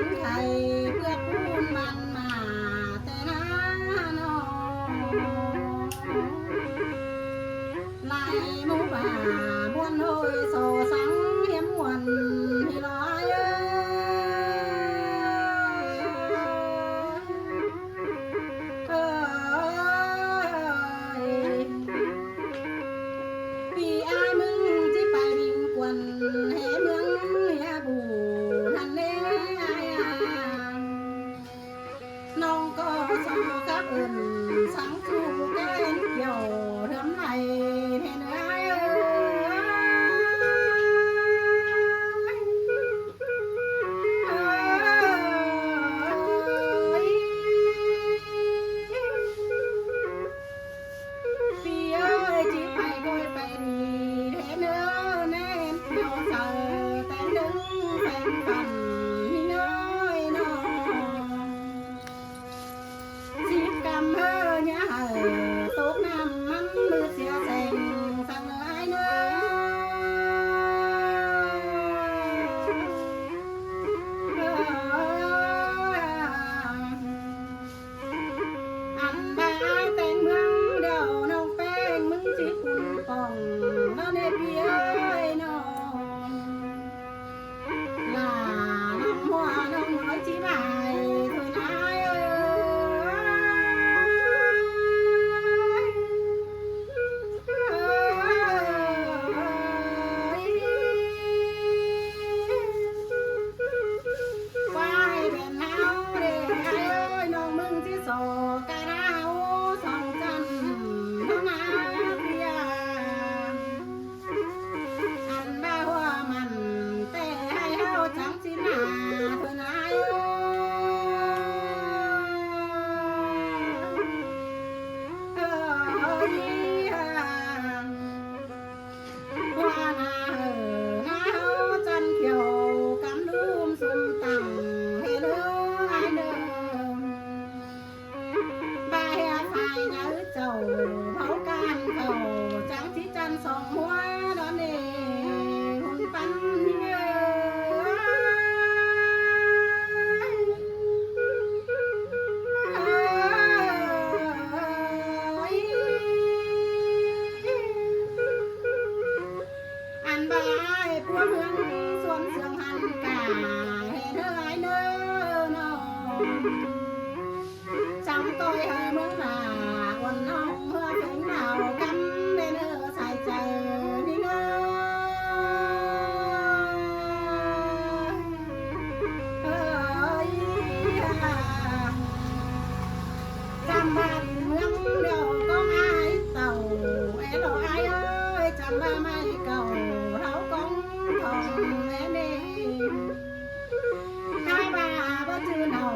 นไข่เพื่อคูนมันมาแต่น้านองไหลหมูป่าบวนโหยโซสังเหียมวันที่ลอยพี่อายมึงที่ไปวิ่งกวนให้เมืองเฮียบูทันเล่น้องก็สอกับเอิญสังสู่แก่นเกี่ยวเรื่อไหลเห็นไอ้พี่เอ้ยจีไปก้อยไปดีเห็นเนื้อแน่นเดียวเจอแต่ดึงเป็นกันนี่น้อยน้องสิบกำเฮอเนี่ยตกน้ำมันมือเสียแสงสั่งหลายเนื้ออันบายแต่งเมืองเดียวน้องแป้งมึงสิปุ่นป่องน้องเนเปียน้องลาน้องหัวน้องน้อยจีบายเธอนายฝ่ายเป็นเฮาเด้ไอ้เอ้ยน้องมึงที่โสกะดาวสองจันน้องนาเพียอันบ่าว่ามันแต่ให้เฮาจังสินาเธอนายว่านานาเฮาจันเขียวกำลืมสุ่มตั้งให้เด้อไอ้เด้อบ่ายฝ่ายเนื้อเจ้าเผาการเขาจังที่จันสองหัวดอนเด้หุ่นปันเอ้ยอันบายพวกเมืองสวมเสืองหันกาให้เธอไอ้เด้อน้องจำตัวให้เมืองหนาวันน้องเมื่อถึงหนาวกันได้เนื้อใส่ใจนี่เงยเอ้ยจำบ้านเมืองเดียวก็อายเต่าเอ้เราอายเอ้ยจำบ้านไม่เก่าเรากองทองแน่เน่ถ้าบ้าบ่จือเนา